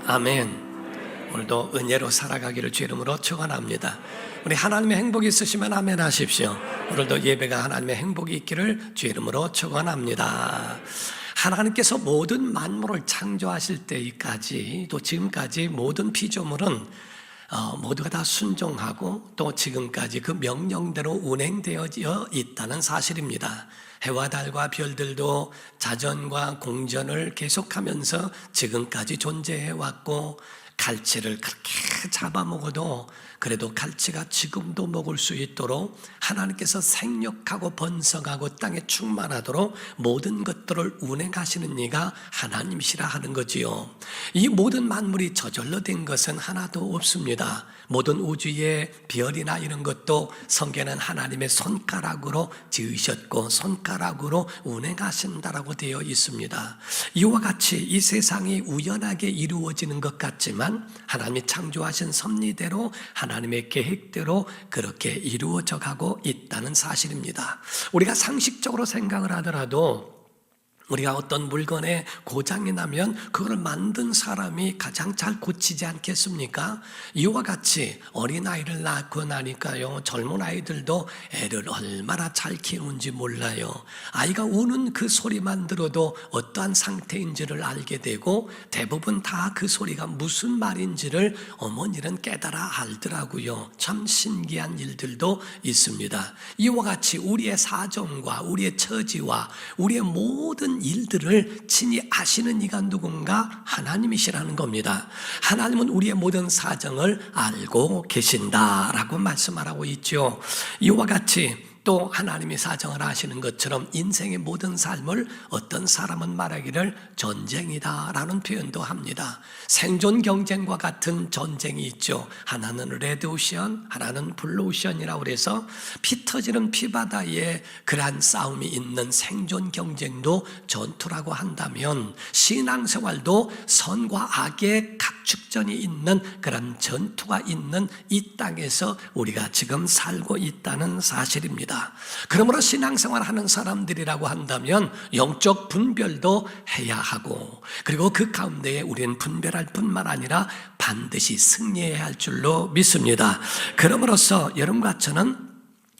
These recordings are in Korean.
아멘. 오늘도 은혜로 살아가기를 주 이름으로 축원합니다. 우리 하나님의 행복이 있으시면 아멘 하십시오. 오늘도 예배가 하나님의 행복이 있기를 주 이름으로 축원합니다. 하나님께서 모든 만물을 창조하실 때까지 또 지금까지 모든 피조물은 모두가 다 순종하고 또 지금까지 그 명령대로 운행되어 있다는 사실입니다. 해와 달과 별들도 자전과 공전을 계속하면서 지금까지 존재해왔고, 갈치를 그렇게 잡아먹어도 그래도 갈치가 지금도 먹을 수 있도록 하나님께서 생육하고 번성하고 땅에 충만하도록 모든 것들을 운행하시는 이가 하나님이시라 하는 거지요. 이 모든 만물이 저절로 된 것은 하나도 없습니다. 모든 우주의 별이나 이런 것도 성경에는 하나님의 손가락으로 지으셨고 손가락으로 운행하신다라고 되어 있습니다. 이와 같이 이 세상이 우연하게 이루어지는 것 같지만 하나님이 창조하신 섭리대로 하나님의 계획대로 그렇게 이루어져 가고 있다는 사실입니다. 우리가 상식적으로 생각을 하더라도 우리가 어떤 물건에 고장이 나면 그걸 만든 사람이 가장 잘 고치지 않겠습니까? 이와 같이 어린아이를 낳고 나니까요, 젊은 아이들도 애를 얼마나 잘 키우는지 몰라요. 아이가 우는 그 소리만 들어도 어떠한 상태인지를 알게 되고 대부분 다 그 소리가 무슨 말인지를 어머니는 깨달아 알더라고요. 참 신기한 일들도 있습니다. 이와 같이 우리의 사정과 우리의 처지와 우리의 모든 일들을 친히 아시는 이가 누군가? 하나님이시라는 겁니다. 하나님은 우리의 모든 사정을 알고 계신다라고 말씀하고 있죠. 이와 같이 또 하나님이 사정을 아시는 것처럼 인생의 모든 삶을 어떤 사람은 말하기를 전쟁이다라는 표현도 합니다. 생존 경쟁과 같은 전쟁이 있죠. 하나는 레드오션, 하나는 블루오션이라고 해서 피 터지는 피바다에 그러한 싸움이 있는 생존 경쟁도 전투라고 한다면 신앙생활도 선과 악의 각축전이 있는 그런 전투가 있는 이 땅에서 우리가 지금 살고 있다는 사실입니다. 그러므로 신앙생활 하는 사람들이라고 한다면 영적 분별도 해야 하고, 그리고 그 가운데에 우리는 분별할 뿐만 아니라 반드시 승리해야 할 줄로 믿습니다. 그러므로서 여러분과 저는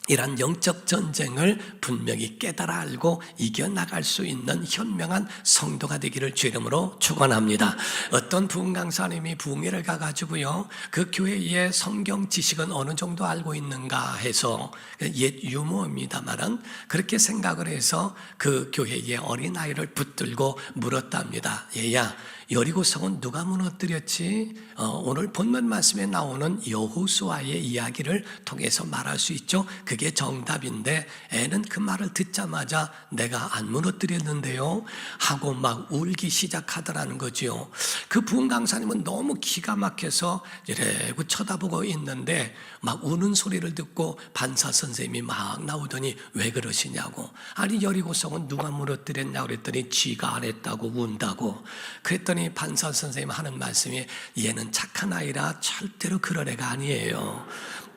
이런 영적 전쟁을 분명히 깨달아 알고 이겨나갈 수 있는 현명한 성도가 되기를 주 이름으로 축원합니다. 어떤 부흥 강사님이 부흥회를 가가지고요, 그 교회의 성경 지식은 어느 정도 알고 있는가 해서, 옛 유머입니다만은 그렇게 생각을 해서 그 교회의 어린아이를 붙들고 물었답니다. 얘야, 여리고성은 누가 무너뜨렸지? 오늘 본문 말씀에 나오는 여호수아의 이야기를 통해서 말할 수 있죠. 그게 정답인데 애는 그 말을 듣자마자 내가 안 무너뜨렸는데요 하고 막 울기 시작하더라는 거죠. 그 부흥 강사님은 너무 기가 막혀서 이래고 쳐다보고 있는데 막 우는 소리를 듣고 반사 선생님이 막 나오더니 왜 그러시냐고. 아니 여리고성은 누가 무너뜨렸냐고 그랬더니 쥐가 안 했다고 운다고. 그랬더니 반사 선생님 하는 말씀이 얘는 착한 아이라 절대로 그럴 애가 아니에요.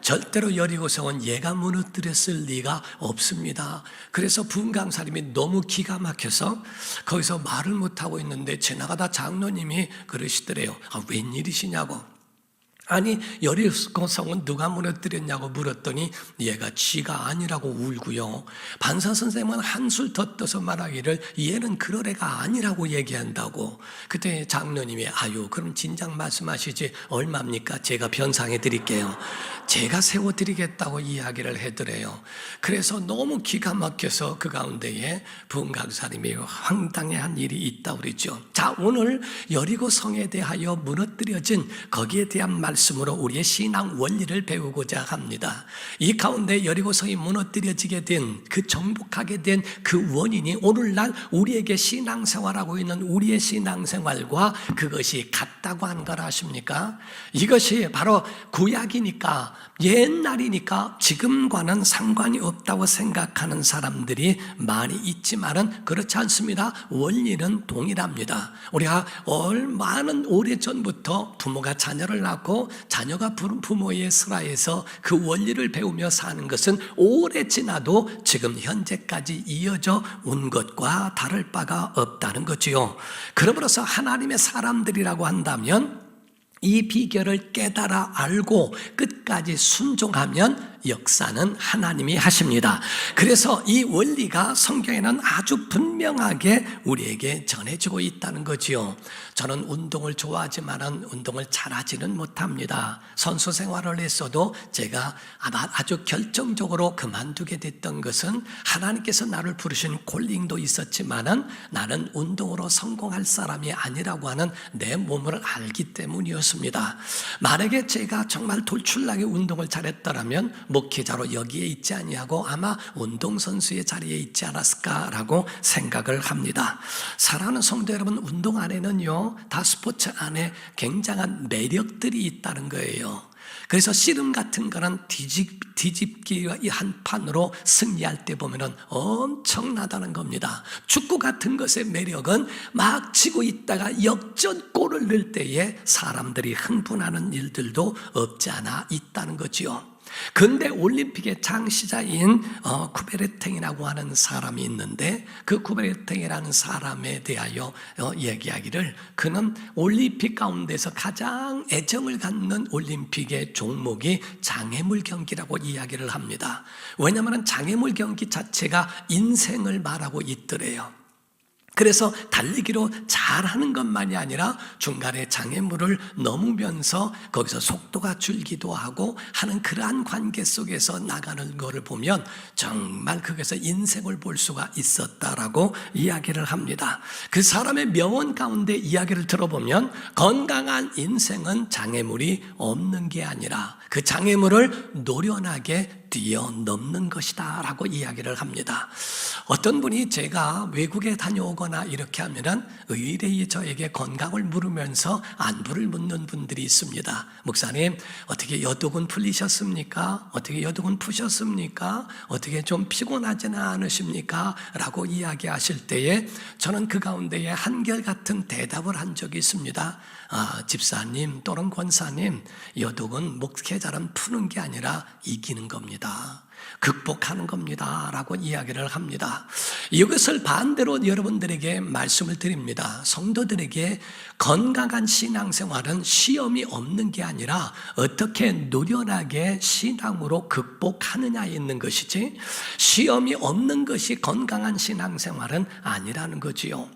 절대로 여리고성은 얘가 무너뜨렸을 리가 없습니다. 그래서 부흥 강사님이 너무 기가 막혀서 거기서 말을 못하고 있는데 지나가다 장로님이 그러시더래요. 웬일이시냐고. 아니 여리고성은 누가 무너뜨렸냐고 물었더니 얘가 쥐가 아니라고 울고요. 반사 선생님은 한술 더 떠서 말하기를 얘는 그럴 애가 아니라고 얘기한다고. 그때 장로님이 아유 그럼 진작 말씀하시지 얼마입니까? 제가 변상해 드릴게요. 제가 세워드리겠다고 이야기를 해드려요. 그래서 너무 기가 막혀서 그 가운데에 부흥 강사님이 황당해한 일이 있다고 그러죠. 자, 오늘 여리고성에 대하여 무너뜨려진 거기에 대한 말씀으로 우리의 신앙 원리를 배우고자 합니다. 이 가운데 여리고성이 무너뜨려지게 된 그 정복하게 된 그 원인이 오늘날 우리에게 신앙생활하고 있는 우리의 신앙생활과 그것이 같다고 하는 걸 아십니까? 이것이 바로 구약이니까 옛날이니까 지금과는 상관이 없다고 생각하는 사람들이 많이 있지만은 그렇지 않습니다. 원리는 동일합니다. 우리가 많은 오래전부터 부모가 자녀를 낳고 지나도 자녀가 부모의 슬하에서 그 원리를 배우며 사는 것은 오래 지나도 지금 현재까지 이어져 온 것과 다를 바가 없다는 거지요. 그러므로서 하나님의 사람들이라고 한다면 이 비결을 깨달아 알고 끝까지 순종하면 역사는 하나님이 하십니다. 그래서 이 원리가 성경에는 아주 분명하게 우리에게 전해지고 있다는 거지요. 저는 운동을 좋아하지만 운동을 잘하지는 못합니다. 선수 생활을 했어도 제가 아주 결정적으로 그만두게 됐던 것은 하나님께서 나를 부르신 콜링도 있었지만 나는 운동으로 성공할 사람이 아니라고 하는 내 몸을 알기 때문이었습니다. 만약에 제가 정말 돌출나게 운동을 잘했더라면 목회자로 여기에 있지 아니하고 아마 운동선수의 자리에 있지 않았을까라고 생각을 합니다. 사랑하는 성도 여러분, 운동 안에는요, 다 스포츠 안에 굉장한 매력들이 있다는 거예요. 그래서 씨름 같은 거는 뒤집기 한 판으로 승리할 때 보면은 엄청나다는 겁니다. 축구 같은 것의 매력은 막 치고 있다가 역전골을 넣을 때에 사람들이 흥분하는 일들도 없지 않아 있다는 거지요. 근데 올림픽의 창시자인 쿠베르탱이라고 하는 사람이 있는데 그 쿠베르탱이라는 사람에 대하여 얘기하기를 그는 올림픽 가운데서 가장 애정을 갖는 올림픽의 종목이 장애물 경기라고 이야기를 합니다. 왜냐하면 장애물 경기 자체가 인생을 말하고 있더래요. 그래서 달리기로 잘하는 것만이 아니라 중간에 장애물을 넘으면서 거기서 속도가 줄기도 하고 하는 그러한 관계 속에서 나가는 것을 보면 정말 거기서 인생을 볼 수가 있었다라고 이야기를 합니다. 그 사람의 명언 가운데 이야기를 들어보면 건강한 인생은 장애물이 없는 게 아니라 그 장애물을 노련하게 뛰어넘는 것이다 라고 이야기를 합니다. 어떤 분이 제가 외국에 다녀오거나 이렇게 하면은 의뢰이 저에게 건강을 물으면서 안부를 묻는 분들이 있습니다. 목사님, 어떻게 여독은 풀리셨습니까? 어떻게 여독은 푸셨습니까? 어떻게 좀 피곤하지는 않으십니까? 라고 이야기하실 때에 저는 그 가운데에 한결같은 대답을 한 적이 있습니다. 집사님 또는 권사님, 여독은 목회자는 푸는 게 아니라 이기는 겁니다. 극복하는 겁니다 라고 이야기를 합니다. 이것을 반대로 여러분들에게 말씀을 드립니다. 성도들에게 건강한 신앙생활은 시험이 없는 게 아니라 어떻게 노련하게 신앙으로 극복하느냐에 있는 것이지 시험이 없는 것이 건강한 신앙생활은 아니라는 거지요.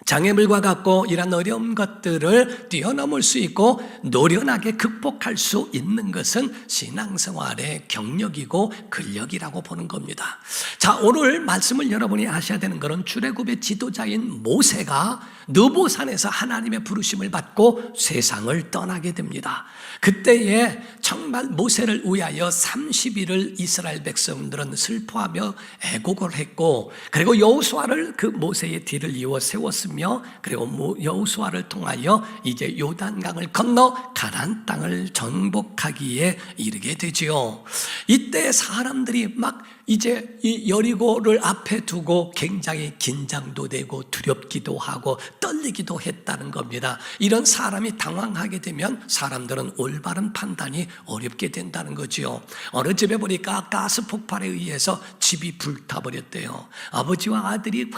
장애물과 같고 이런 어려운 것들을 뛰어넘을 수 있고 노련하게 극복할 수 있는 것은 신앙생활의 경력이고 근력이라고 보는 겁니다. 자, 오늘 말씀을 여러분이 아셔야 되는 것은 출애굽의 지도자인 모세가 느보산에서 하나님의 부르심을 받고 세상을 떠나게 됩니다. 그때에 정말 모세를 위하여 30일을 이스라엘 백성들은 슬퍼하며 애곡을 했고 그리고 여호수아를 그 모세의 뒤를 이어 세웠으며 그리고 여호수아를 통하여 이제 요단강을 건너 가나안 땅을 정복하기에 이르게 되지요. 이때 사람들이 막 이제 이 여리고를 앞에 두고 굉장히 긴장도 되고 두렵기도 하고 떨리기도 했다는 겁니다. 이런 사람이 당황하게 되면 사람들은 올바른 판단이 어렵게 된다는 거지요. 어느 집에 보니까 가스 폭발에 의해서 집이 불타버렸대요. 아버지와 아들이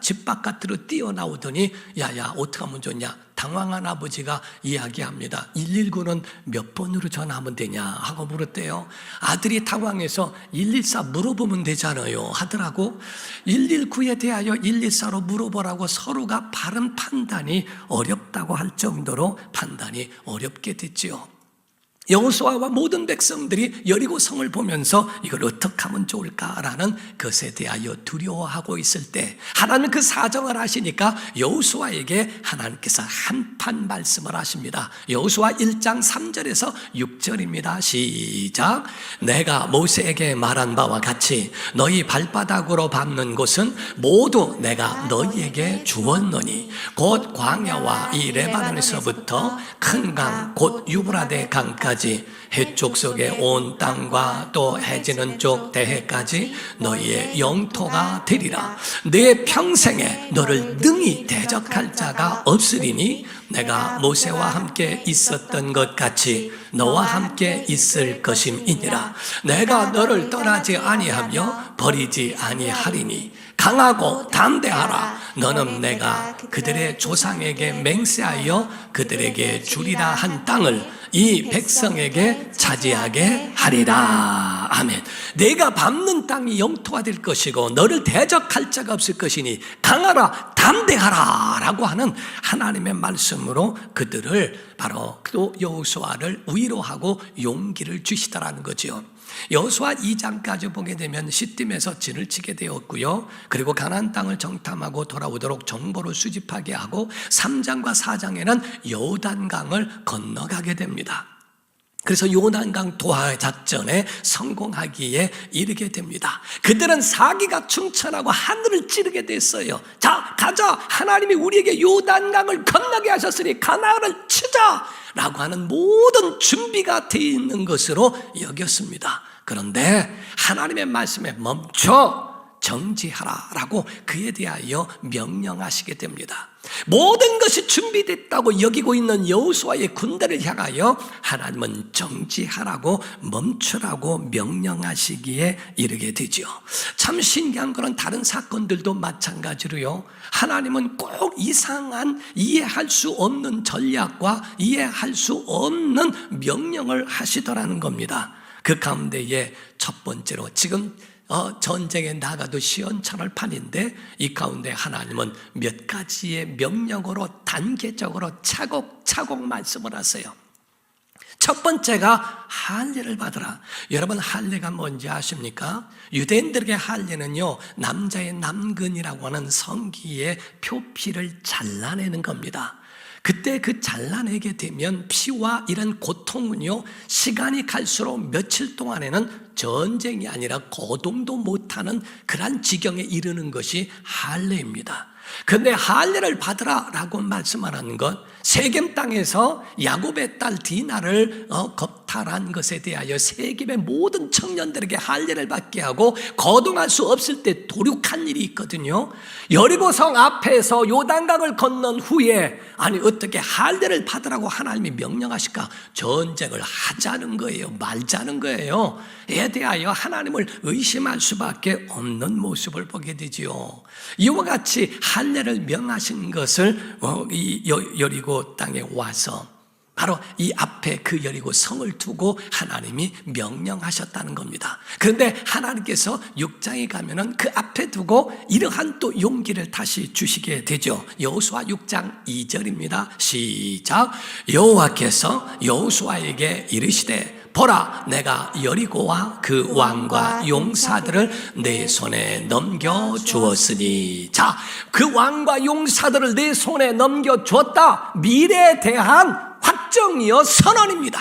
집 바깥으로 뛰어나오더니 야야 어떡하면 좋냐. 당황한 아버지가 이야기합니다. 119는 몇 번으로 전화하면 되냐 하고 물었대요. 아들이 당황해서 114 물어보면 되잖아요 하더라고. 119에 대하여 114로 물어보라고 서로가 바른 판단이 어렵다고 할 정도로 판단이 어렵게 됐지요. 여호수아와 모든 백성들이 여리고 성을 보면서 이걸 어떻게 하면 좋을까라는 것에 대하여 두려워하고 있을 때 하나님은 그 사정을 아시니까 여호수아에게 하나님께서 한판 말씀을 하십니다. 여호수아 1장 3절에서 6절입니다. 시작. 내가 모세에게 말한 바와 같이 너희 발바닥으로 밟는 곳은 모두 내가 너희에게 주었노니 곧 광야와 이 레바논에서부터 큰 강 곧 유브라데 강까지 대해까지 해쪽 속에 온 땅과 또 해지는 쪽 대해까지 너희의 영토가 되리라. 내 평생에 너를 능히 대적할 자가 없으리니 내가 모세와 함께 있었던 것 같이 너와 함께 있을 것임이니라. 내가 너를 떠나지 아니하며 버리지 아니하리니 강하고 담대하라. 너는 내가 그들의 조상에게 맹세하여 그들에게 주리라 한 땅을 이 백성에게 차지하게 하리라. 아멘. 내가 밟는 땅이 영토가 될 것이고 너를 대적할 자가 없을 것이니 강하라 담대하라 라고 하는 하나님의 말씀으로 그들을 바로 또 여호수아를 위로하고 용기를 주시더라는 거죠. 여호수아 2장까지 보게 되면 시딤에서 진을 치게 되었고요. 그리고 가나안 땅을 정탐하고 돌아오도록 정보를 수집하게 하고 3장과 4장에는 요단강을 건너가게 됩니다. 그래서 요단강 도하 작전에 성공하기에 이르게 됩니다. 그들은 사기가 충천하고 하늘을 찌르게 됐어요. 자, 가자. 하나님이 우리에게 요단강을 건너게 하셨으니 가나안을 치자 라고 하는 모든 준비가 되어 있는 것으로 여겼습니다. 그런데 하나님의 말씀에 멈춰 정지하라 라고 그에 대하여 명령하시게 됩니다. 모든 것이 준비됐다고 여기고 있는 여호수아의 군대를 향하여 하나님은 정지하라고 멈추라고 명령하시기에 이르게 되죠. 참 신기한 것은 다른 사건들도 마찬가지로요. 하나님은 꼭 이상한 이해할 수 없는 전략과 이해할 수 없는 명령을 하시더라는 겁니다. 그 가운데에 첫 번째로 지금 전쟁에 나가도 시원찮을 판인데 이 가운데 하나님은 몇 가지의 명령으로 단계적으로 차곡차곡 말씀을 하세요. 첫 번째가 할례를 받으라. 여러분 할례가 뭔지 아십니까? 유대인들에게 할례는요, 남자의 남근이라고 하는 성기의 표피를 잘라내는 겁니다. 그때 그 잘라내게 되면 피와 이런 고통은요, 시간이 갈수록 며칠 동안에는 전쟁이 아니라 거동도 못하는 그런 지경에 이르는 것이 할례입니다. 그런데 할례를 받으라라고 말씀하는 것, 세겜 땅에서 야곱의 딸 디나를 겁탈한 것에 대하여 세겜의 모든 청년들에게 할례를 받게 하고 거동할 수 없을 때 도륙한 일이 있거든요. 여리고성 앞에서 요단강을 건넌 후에 아니 어떻게 할례를 받으라고 하나님이 명령하실까? 전쟁을 하자는 거예요, 말자는 거예요. 에 대하여 하나님을 의심할 수밖에 없는 모습을 보게 되지요. 이와 같이 할례를 명하신 것을 이 여리고 땅에 와서 바로 이 앞에 그 여리고 성을 두고 하나님이 명령하셨다는 겁니다. 그런데 하나님께서 6장에 가면은 그 앞에 두고 이러한 또 용기를 다시 주시게 되죠. 여호수아 6장 2절입니다. 시작. 여호와께서 여호수아에게 이르시되 보라, 내가 여리고와 그 왕과 용사들을 내 손에 넘겨 주었으니. 자, 그 왕과 용사들을 내 손에 넘겨 주었다. 미래에 대한 확정이요 선언입니다.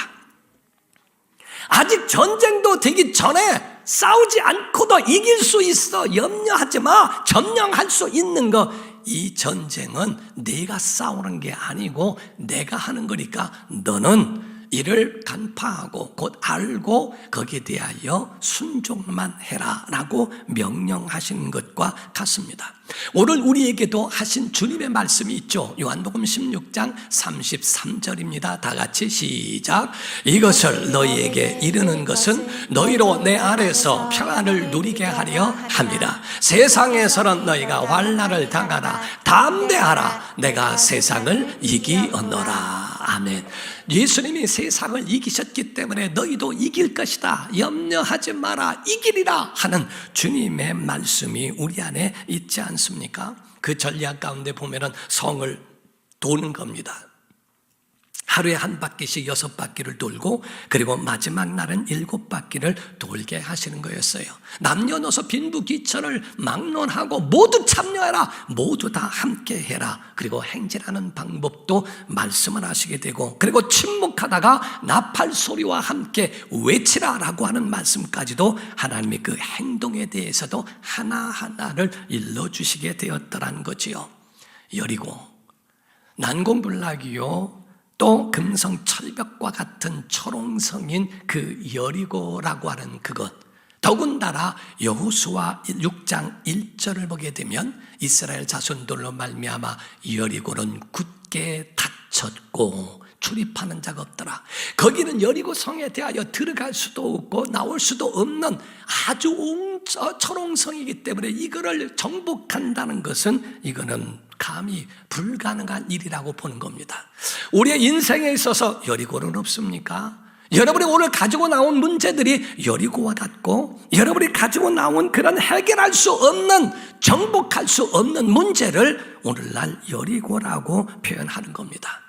아직 전쟁도 되기 전에 싸우지 않고도 이길 수 있어. 염려하지 마. 점령할 수 있는 거. 이 전쟁은 네가 싸우는 게 아니고 내가 하는 거니까 너는 이를 간파하고 곧 알고 거기에 대하여 순종만 해라 라고 명령하시는 것과 같습니다. 오늘 우리에게도 하신 주님의 말씀이 있죠. 요한복음 16장 33절입니다. 다 같이 시작. 이것을 너희에게 이르는 것은 너희로 내 안에서 평안을 누리게 하려 함이라. 세상에서는 너희가 환난을 당하라. 담대하라. 내가 세상을 이기었노라. 아멘. 예수님이 세상을 이기셨기 때문에 너희도 이길 것이다. 염려하지 마라. 이기리라 하는 주님의 말씀이 우리 안에 있지 않습니까? 그 전략 가운데 보면은 성을 도는 겁니다. 하루에 한 바퀴씩 6바퀴를 돌고 그리고 마지막 날은 7바퀴를 돌게 하시는 거였어요. 남녀노소 빈부귀천을 막론하고 모두 참여해라. 모두 다 함께 해라. 그리고 행진하는 방법도 말씀을 하시게 되고 그리고 침묵하다가 나팔 소리와 함께 외치라라고 하는 말씀까지도 하나님의 그 행동에 대해서도 하나하나를 일러주시게 되었더라는 거지요. 여리고 난공불락이요 또 금성 철벽과 같은 초롱성인 그 여리고라고 하는 그것, 더군다나 여호수아 6장 1절을 보게 되면 이스라엘 자손들로 말미암아 여리고는 굳게 닫혔고 출입하는 자가 없더라. 거기는 여리고 성에 대하여 들어갈 수도 없고 나올 수도 없는 아주 초롱성이기 때문에 이거를 정복한다는 것은 이거는 감히 불가능한 일이라고 보는 겁니다. 우리의 인생에 있어서 여리고는 없습니까? 여러분이 오늘 가지고 나온 문제들이 여리고와 같고, 여러분이 가지고 나온 그런 해결할 수 없는, 정복할 수 없는 문제를 오늘날 여리고라고 표현하는 겁니다.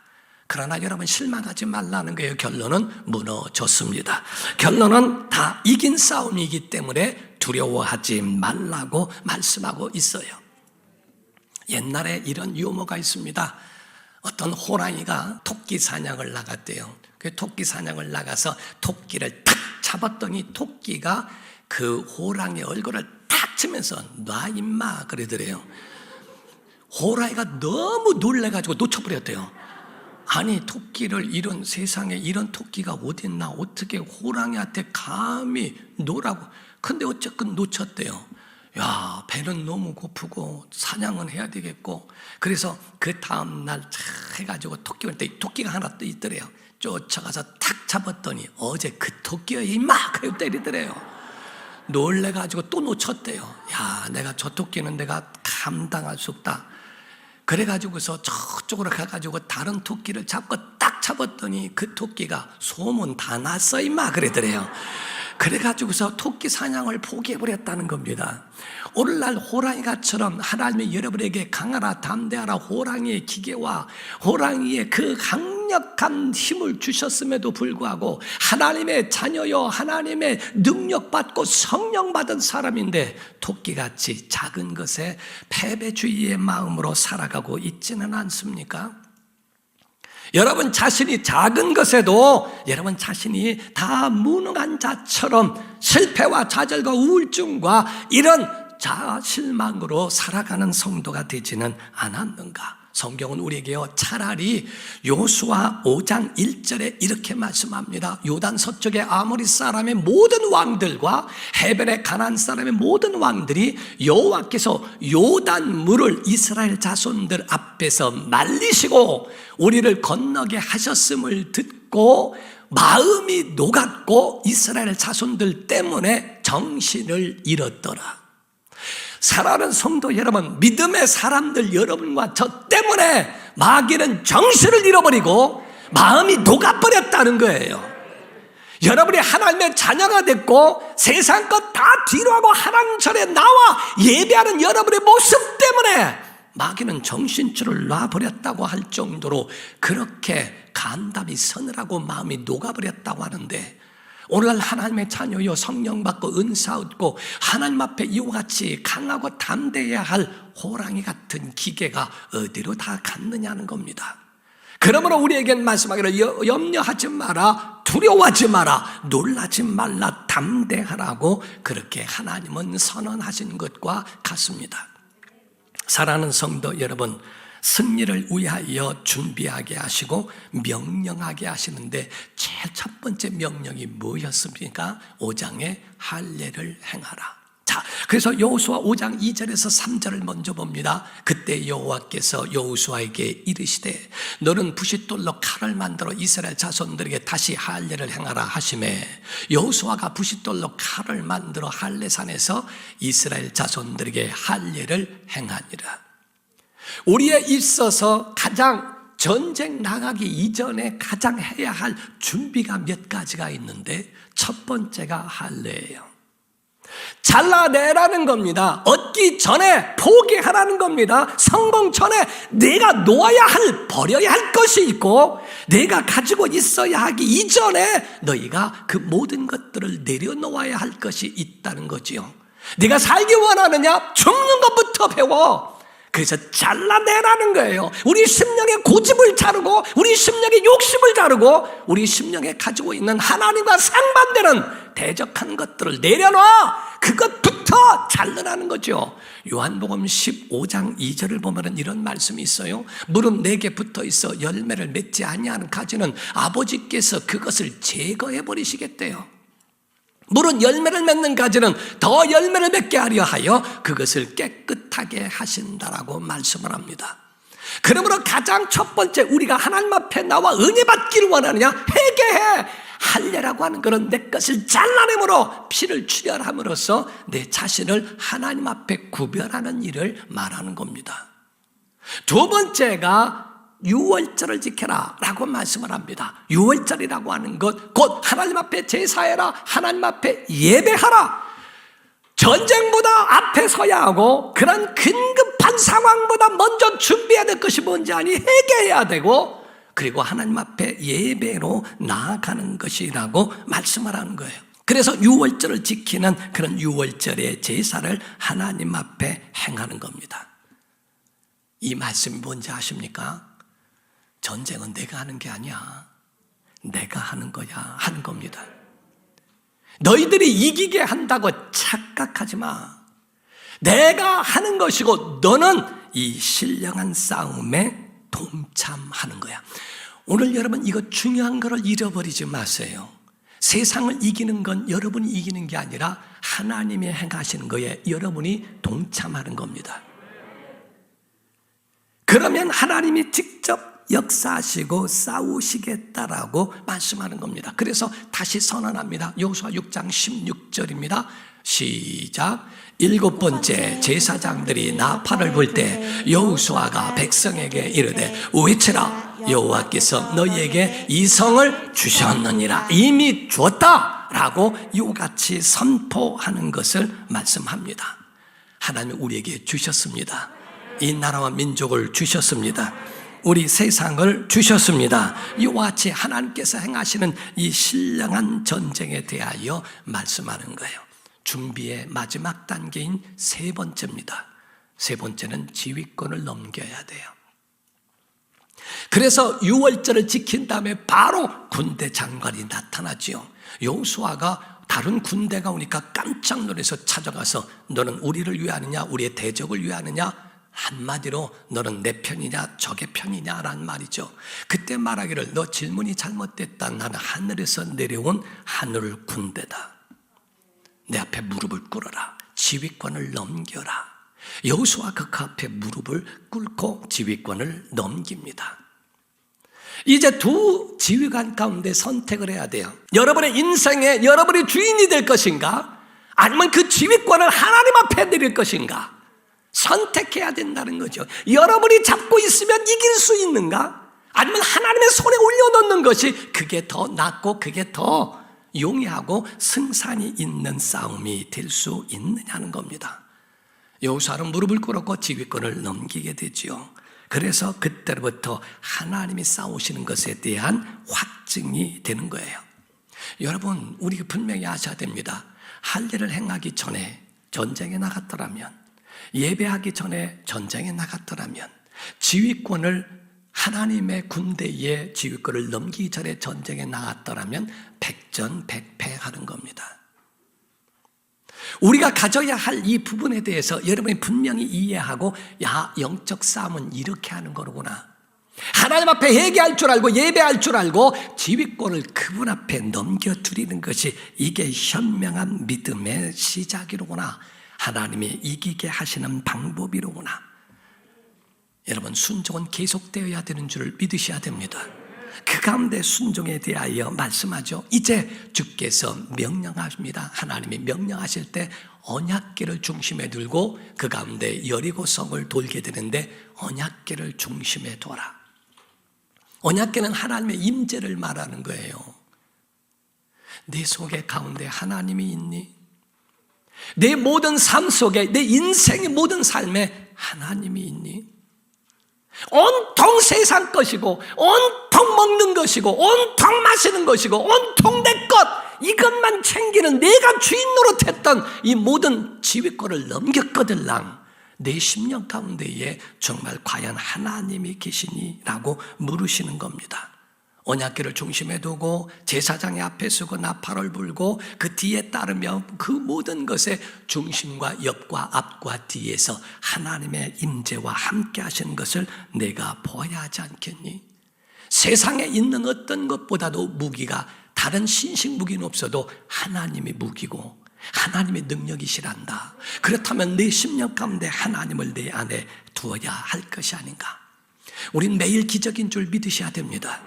그러나 여러분 실망하지 말라는 거예요. 결론은 무너졌습니다. 결론은 다 이긴 싸움이기 때문에 두려워하지 말라고 말씀하고 있어요. 옛날에 이런 유머가 있습니다. 어떤 호랑이가 토끼 사냥을 나갔대요. 그 토끼 사냥을 나가서 토끼를 탁 잡았더니 토끼가 그 호랑이 얼굴을 탁 치면서 놔 임마 그러더래요. 호랑이가 너무 놀래가지고 놓쳐버렸대요. 아니 토끼를 이런 세상에 이런 토끼가 어딨나, 어떻게 호랑이한테 감히 놓으라고. 근데 어쨌건 놓쳤대요. 야, 배는 너무 고프고 사냥은 해야 되겠고, 그래서 그 다음날 해가지고 토끼가 하나 또 있더래요. 쫓아가서 탁 잡았더니 어제 그 토끼야 임마 그러고 때리더래요. 놀래가지고 또 놓쳤대요. 야, 내가 저 토끼는 내가 감당할 수 없다. 그래가지고서 저쪽으로 가가지고 다른 토끼를 잡고 딱 잡았더니 그 토끼가 소문 다 났어 임마 그러더래요. 그래가지고서 토끼 사냥을 포기해버렸다는 겁니다. 오늘날 호랑이가처럼 하나님이 여러분에게 강하라 담대하라 호랑이의 기계와 호랑이의 그 강력한 힘을 주셨음에도 불구하고 하나님의 자녀요, 하나님의 능력받고 성령받은 사람인데 토끼같이 작은 것에 패배주의의 마음으로 살아가고 있지는 않습니까? 여러분 자신이 작은 것에도 여러분 자신이 다 무능한 자처럼 실패와 좌절과 우울증과 이런 자아 실망으로 살아가는 성도가 되지는 않았는가? 성경은 우리에게요 차라리 여호수아 5장 1절에 이렇게 말씀합니다. 요단 서쪽의 아모리 사람의 모든 왕들과 해변의 가나안 사람의 모든 왕들이 여호와께서 요단 물을 이스라엘 자손들 앞에서 말리시고 우리를 건너게 하셨음을 듣고 마음이 녹았고 이스라엘 자손들 때문에 정신을 잃었더라. 사랑하는 성도 여러분, 믿음의 사람들 여러분과 저 때문에 마귀는 정신을 잃어버리고 마음이 녹아버렸다는 거예요. 여러분이 하나님의 자녀가 됐고 세상 것 다 뒤로하고 하나님 전에 나와 예배하는 여러분의 모습 때문에 마귀는 정신줄을 놔버렸다고 할 정도로 그렇게 간담이 서늘하고 마음이 녹아버렸다고 하는데, 오늘날 하나님의 자녀요 성령 받고 은사 얻고 하나님 앞에 이와 같이 강하고 담대해야 할 호랑이 같은 기계가 어디로 다 갔느냐는 겁니다. 그러므로 우리에겐 말씀하기를 염려하지 마라, 두려워하지 마라, 놀라지 말라, 담대하라고 그렇게 하나님은 선언하신 것과 같습니다. 사랑하는 성도 여러분, 승리를 위하여 준비하게 하시고 명령하게 하시는데 제일 첫 번째 명령이 뭐였습니까? 5장에 할례를 행하라. 자, 그래서 여호수아 5장 2절에서 3절을 먼저 봅니다. 그때 여호와께서 여호수아에게 이르시되 너는 부싯돌로 칼을 만들어 이스라엘 자손들에게 다시 할례를 행하라 하시매, 여호수아가 부싯돌로 칼을 만들어 할례산에서 이스라엘 자손들에게 할례를 행하니라. 우리에 있어서 가장 전쟁 나가기 이전에 가장 해야 할 준비가 몇 가지가 있는데 첫 번째가 할례예요. 잘라내라는 겁니다. 얻기 전에 포기하라는 겁니다. 성공 전에 내가 놓아야 할, 버려야 할 것이 있고 내가 가지고 있어야 하기 이전에 너희가 그 모든 것들을 내려놓아야 할 것이 있다는 거지요. 네가 살기 원하느냐? 죽는 것부터 배워. 그래서 잘라내라는 거예요. 우리 심령의 고집을 자르고 우리 심령의 욕심을 자르고 우리 심령에 가지고 있는 하나님과 상반되는 대적한 것들을 내려놔. 그것부터 잘라나는 거죠. 요한복음 15장 2절을 보면 이런 말씀이 있어요. 무릎 4개 붙어 있어 열매를 맺지 아니하는 가지는 아버지께서 그것을 제거해 버리시겠대요. 물은 열매를 맺는 가지는 더 열매를 맺게 하려 하여 그것을 깨끗하게 하신다라고 말씀을 합니다. 그러므로 가장 첫 번째 우리가 하나님 앞에 나와 은혜 받기를 원하느냐? 회개해! 할례라고 하는 것은 내 것을 잘라내므로 피를 출혈함으로써 내 자신을 하나님 앞에 구별하는 일을 말하는 겁니다. 두 번째가 유월절을 지켜라 라고 말씀을 합니다. 유월절이라고 하는 것 곧 하나님 앞에 제사해라, 하나님 앞에 예배하라. 전쟁보다 앞에 서야 하고 그런 긴급한 상황보다 먼저 준비해야 될 것이 뭔지 아니 회개해야 되고 그리고 하나님 앞에 예배로 나아가는 것이라고 말씀을 하는 거예요. 그래서 유월절을 지키는 그런 유월절의 제사를 하나님 앞에 행하는 겁니다. 이 말씀이 뭔지 아십니까? 전쟁은 내가 하는 게 아니야. 내가 하는 거야. 하는 겁니다. 너희들이 이기게 한다고 착각하지 마. 내가 하는 것이고 너는 이 신령한 싸움에 동참하는 거야. 오늘 여러분 이거 중요한 거를 잃어버리지 마세요. 세상을 이기는 건 여러분이 이기는 게 아니라 하나님이 행하시는 거에 여러분이 동참하는 겁니다. 그러면 하나님이 직접 역사하시고 싸우시겠다라고 말씀하는 겁니다. 그래서 다시 선언합니다. 여호수아 6장 16절입니다. 시작. 7번째 제사장들이 나팔을 불 때 여호수아가 백성에게 이르되 외치라. 여호와께서 너희에게 이 성을 주셨느니라. 이미 주었다라고 이같이 선포하는 것을 말씀합니다. 하나님이 우리에게 주셨습니다. 이 나라와 민족을 주셨습니다. 우리 세상을 주셨습니다. 이와 같이 하나님께서 행하시는 이 신령한 전쟁에 대하여 말씀하는 거예요. 준비의 마지막 단계인 세 번째입니다. 세 번째는 지휘권을 넘겨야 돼요. 그래서 유월절을 지킨 다음에 바로 군대 장관이 나타나지요. 여호수아가 다른 군대가 오니까 깜짝 놀라서 찾아가서 너는 우리를 위하느냐 우리의 대적을 위하느냐 한마디로 너는 내 편이냐 적의 편이냐라는 말이죠. 그때 말하기를 너 질문이 잘못됐다. 나는 하늘에서 내려온 하늘 군대다. 내 앞에 무릎을 꿇어라. 지휘권을 넘겨라. 여호수아가 그 앞에 무릎을 꿇고 지휘권을 넘깁니다. 이제 두 지휘관 가운데 선택을 해야 돼요. 여러분의 인생에 여러분이 주인이 될 것인가? 아니면 그 지휘권을 하나님 앞에 드릴 것인가? 선택해야 된다는 거죠. 여러분이 잡고 있으면 이길 수 있는가? 아니면 하나님의 손에 올려놓는 것이 그게 더 낫고 그게 더 용이하고 승산이 있는 싸움이 될 수 있느냐는 겁니다. 여호수아는 무릎을 꿇었고 지휘권을 넘기게 되지요. 그래서 그때부터 하나님이 싸우시는 것에 대한 확증이 되는 거예요. 여러분 우리가 분명히 아셔야 됩니다. 할례를 행하기 전에 전쟁에 나갔더라면 예배하기 전에 전쟁에 나갔더라면 지휘권을 하나님의 군대의 지휘권을 넘기기 전에 전쟁에 나갔더라면 백전백패하는 겁니다. 우리가 가져야 할 이 부분에 대해서 여러분이 분명히 이해하고 야 영적 싸움은 이렇게 하는 거구나. 하나님 앞에 회개할 줄 알고 예배할 줄 알고 지휘권을 그분 앞에 넘겨드리는 것이 이게 현명한 믿음의 시작이로구나. 하나님이 이기게 하시는 방법이로구나. 여러분 순종은 계속되어야 되는 줄 믿으셔야 됩니다. 그 가운데 순종에 대하여 말씀하죠. 이제 주께서 명령하십니다. 하나님이 명령하실 때 언약궤를 중심에 두고 그 가운데 여리고성을 돌게 되는데 언약궤를 중심에 둬라. 언약궤는 하나님의 임재를 말하는 거예요. 내 속에 가운데 하나님이 있니? 내 모든 삶 속에 내 인생의 모든 삶에 하나님이 있니? 온통 세상 것이고 온통 먹는 것이고 온통 마시는 것이고 온통 내 것 이것만 챙기는 내가 주인 노릇했던 이 모든 지휘권을 넘겼거들랑 내 심령 가운데에 정말 과연 하나님이 계시니? 라고 물으시는 겁니다. 언약궤를 중심에 두고 제사장의 앞에 서고 나팔을 불고 그 뒤에 따르며 그 모든 것의 중심과 옆과 앞과 뒤에서 하나님의 임재와 함께 하시는 것을 내가 보아야 하지 않겠니? 세상에 있는 어떤 것보다도 무기가, 다른 신식 무기는 없어도 하나님이 무기고 하나님의 능력이시란다. 그렇다면 내 심령 가운데 하나님을 내 안에 두어야 할 것이 아닌가. 우린 매일 기적인 줄 믿으셔야 됩니다.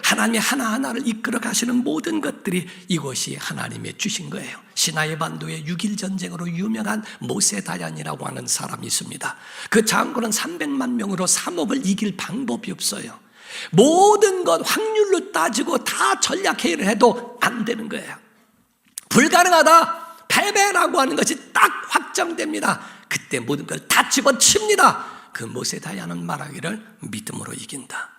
하나님이 하나하나를 이끌어 가시는 모든 것들이 이것이 하나님의 주신 거예요. 시나이 반도의 6.1 전쟁으로 유명한 모세다얀이라고 하는 사람이 있습니다. 그 장군은 300만 명으로 삼업을 이길 방법이 없어요. 모든 것 확률로 따지고 다 전략회의를 해도 안 되는 거예요. 불가능하다, 패배라고 하는 것이 딱 확정됩니다. 그때 모든 걸 다 집어칩니다. 그 모세다얀은 말하기를 믿음으로 이긴다.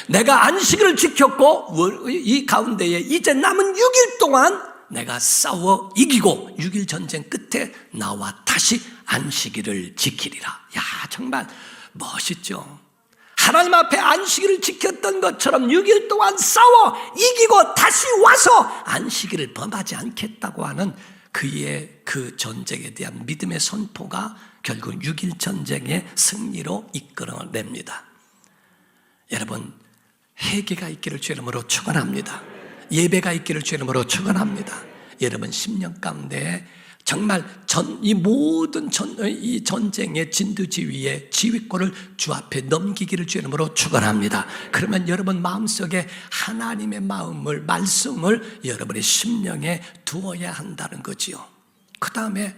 내가 안식일을 지켰고 이 가운데에 이제 남은 6일 동안 내가 싸워 이기고 6.1 전쟁 끝에 나와 다시 안식일을 지키리라. 야, 정말 멋있죠. 하나님 앞에 안식일을 지켰던 것처럼 6일 동안 싸워 이기고 다시 와서 안식일을 범하지 않겠다고 하는 그의 그 전쟁에 대한 믿음의 선포가 결국 6.1 전쟁의 승리로 이끌어냅니다. 여러분, 회개가 있기를 주의 이름으로 축원합니다. 예배가 있기를 주의 이름으로 축원합니다. 여러분 심령 가운데 정말 이 모든 이 전쟁의 진두지휘의 지휘권을 주 앞에 넘기기를 주의 이름으로 축원합니다. 그러면 여러분 마음속에 하나님의 마음을, 말씀을 여러분의 심령에 두어야 한다는 거지요. 그 다음에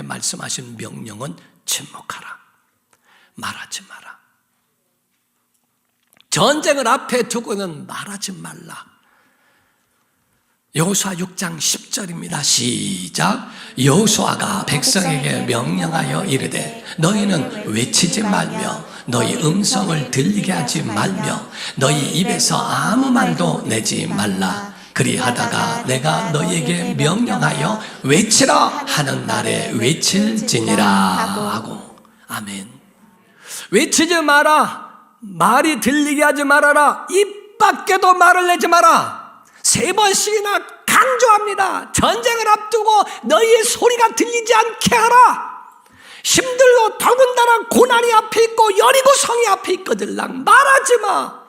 말씀하신 명령은 침묵하라, 말하지 마라. 전쟁을 앞에 두고는 말하지 말라. 여호수아 6장 10절입니다. 시작. 여호수아가 백성에게 명령하여 이르되 너희는 외치지 말며 너희 음성을 들리게 하지 말며 너희 입에서 아무 말도 내지 말라. 그리하다가 내가 너희에게 명령하여 외치라 하는 날에 외칠지니라 하고. 아멘. 외치지 마라. 말이 들리게 하지 말아라. 입 밖에도 말을 내지 마라. 3번씩이나 강조합니다. 전쟁을 앞두고 너희의 소리가 들리지 않게 하라. 힘들고 더군다나 고난이 앞에 있고 여리고 성이 앞에 있거들랑 말하지 마.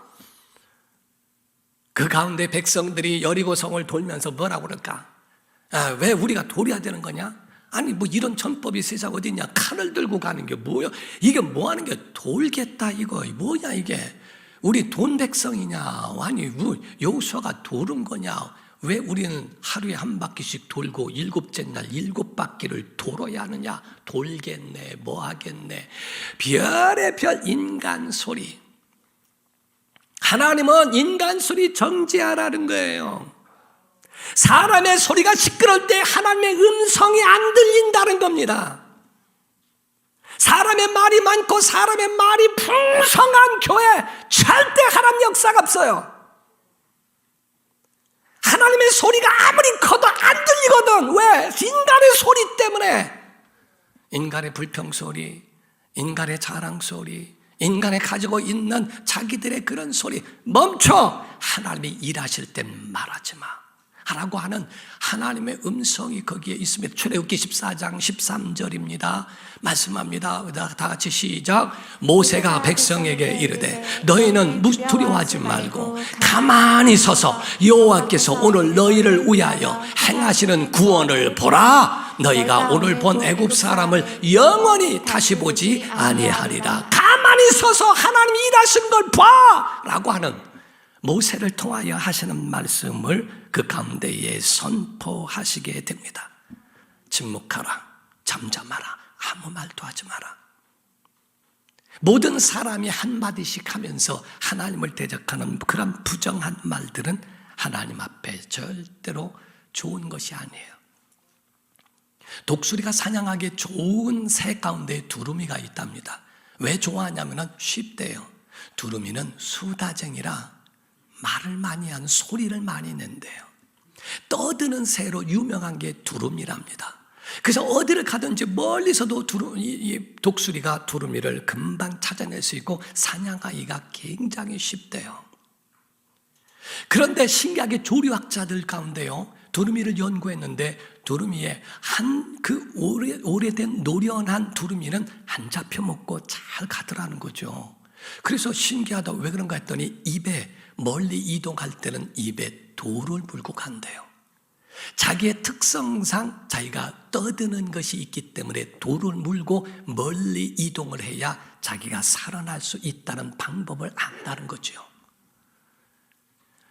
그 가운데 백성들이 여리고 성을 돌면서 뭐라고 그럴까? 왜 우리가 돌아야 되는 거냐? 아니 뭐 이런 전법이 세상 어디 있냐? 칼을 들고 가는 게 뭐야? 이게 뭐 하는 게 돌겠다 이거 뭐냐 이게? 우리 돈 백성이냐? 아니 여호수아가 도른 거냐? 왜 우리는 하루에 한 바퀴씩 돌고 7째 날 7바퀴를 돌아야 하느냐? 돌겠네 뭐 하겠네. 별의 별 인간 소리. 하나님은 인간 소리 정지하라는 거예요. 사람의 소리가 시끄러울 때 하나님의 음성이 안 들린다는 겁니다. 사람의 말이 많고 사람의 말이 풍성한 교회 절대 하나님 역사가 없어요. 하나님의 소리가 아무리 커도 안 들리거든. 왜? 인간의 소리 때문에. 인간의 불평소리, 인간의 자랑소리, 인간이 가지고 있는 자기들의 그런 소리 멈춰. 하나님이 일하실 땐 말하지 마 라고 하는 하나님의 음성이 거기에 있습니다. 출애굽기 14장 13절입니다. 말씀합니다. 다 같이 시작. 모세가 백성에게 이르되 너희는 두려워하지 말고 가만히 서서 여호와께서 오늘 너희를 위하여 행하시는 구원을 보라. 너희가 오늘 본 애굽 사람을 영원히 다시 보지 아니하리라. 가만히 서서 하나님이 일하신 걸 봐! 라고 하는 모세를 통하여 하시는 말씀을 그 가운데에 선포하시게 됩니다. 침묵하라, 잠잠하라, 아무 말도 하지 마라. 모든 사람이 한마디씩 하면서 하나님을 대적하는 그런 부정한 말들은 하나님 앞에 절대로 좋은 것이 아니에요. 독수리가 사냥하기 좋은 새 가운데 두루미가 있답니다. 왜 좋아하냐면 쉽대요. 두루미는 수다쟁이라 말을 많이 하는, 소리를 많이 낸대요. 떠드는 새로 유명한 게 두루미랍니다. 그래서 어디를 가든지 멀리서도 이 독수리가 두루미를 금방 찾아낼 수 있고 사냥하기가 굉장히 쉽대요. 그런데 신기하게 조류학자들 가운데요, 두루미를 연구했는데 두루미의 그 오래된 노련한 두루미는 안 잡혀 먹고 잘 가더라는 거죠. 그래서 신기하다, 왜 그런가 했더니 입에 멀리 이동할 때는 입에 돌을 물고 간대요. 자기의 특성상 자기가 떠드는 것이 있기 때문에 돌을 물고 멀리 이동을 해야 자기가 살아날 수 있다는 방법을 안다는 거죠.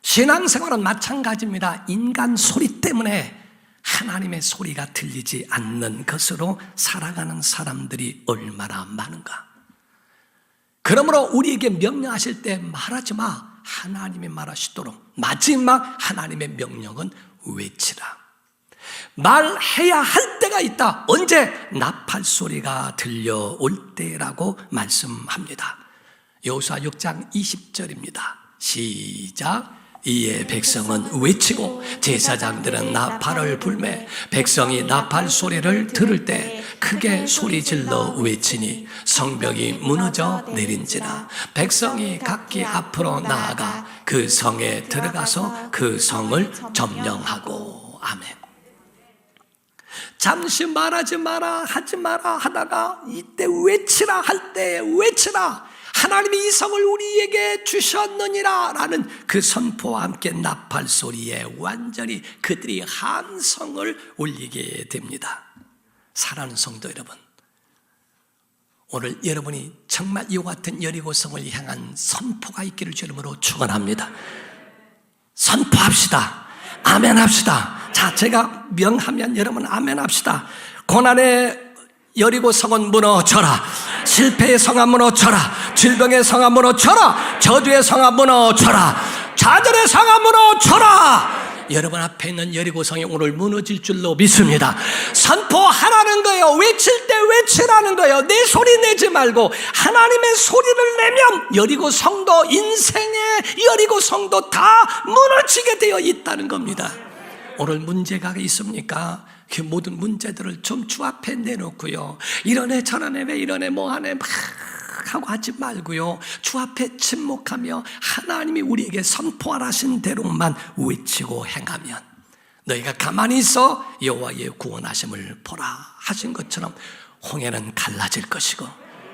신앙생활은 마찬가지입니다. 인간 소리 때문에 하나님의 소리가 들리지 않는 것으로 살아가는 사람들이 얼마나 많은가. 그러므로 우리에게 명령하실 때 말하지 마, 하나님이 말하시도록 마지막 하나님의 명령은 외치라. 말해야 할 때가 있다. 언제? 나팔 소리가 들려올 때라고 말씀합니다. 여호수아 6장 20절입니다. 시작. 이에 백성은 외치고 제사장들은 나팔을 불매 백성이 나팔 소리를 들을 때 크게 소리질러 외치니 성벽이 무너져 내린지라 백성이 각기 앞으로 나아가 그 성에 들어가서 그 성을 점령하고. 아멘. 잠시 말하지 마라, 하지 마라 하다가 이때 외치라 할 때 외치라. 하나님이 이 성을 우리에게 주셨느니라 라는 그 선포와 함께 나팔 소리에 완전히 그들이 함성을 울리게 됩니다. 사랑하는 성도 여러분, 오늘 여러분이 정말 이와 같은 여리고성을 향한 선포가 있기를 주님으로 축원합니다. 선포합시다. 아멘 합시다. 자, 제가 명하면 여러분 아멘 합시다. 고난의 여리고성은 무너져라. 실패의 성아 무너져라. 질병의 성아 무너져라. 저주의 성아 무너져라. 좌절의 성아 무너져라. 여러분 앞에 있는 여리고성이 오늘 무너질 줄로 믿습니다. 선포하라는 거예요. 외칠 때 외치라는 거예요. 내 소리 내지 말고 하나님의 소리를 내면 여리고성도, 인생의 여리고성도 다 무너지게 되어 있다는 겁니다. 오늘 문제가 있습니까? 그 모든 문제들을 좀 주 앞에 내놓고요, 이러네 저러네 왜 이러네 뭐하네 막 하고 하지 말고요, 주 앞에 침묵하며 하나님이 우리에게 선포하신 대로만 외치고 행하면 너희가 가만히 있어 여호와의 구원하심을 보라 하신 것처럼 홍해는 갈라질 것이고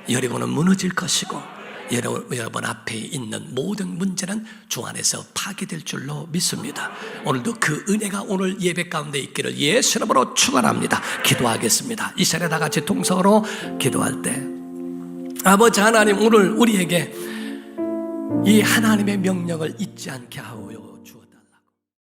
여리고는 무너질 것이고 여러분 앞에 있는 모든 문제는 주 안에서 파괴될 줄로 믿습니다. 오늘도 그 은혜가 오늘 예배 가운데 있기를 예수 이름으로 축원합니다. 기도하겠습니다. 이 시간에 다 같이 동성으로 기도할 때, 아버지 하나님, 오늘 우리에게 이 하나님의 명령을 잊지 않게 하여 주옵소서.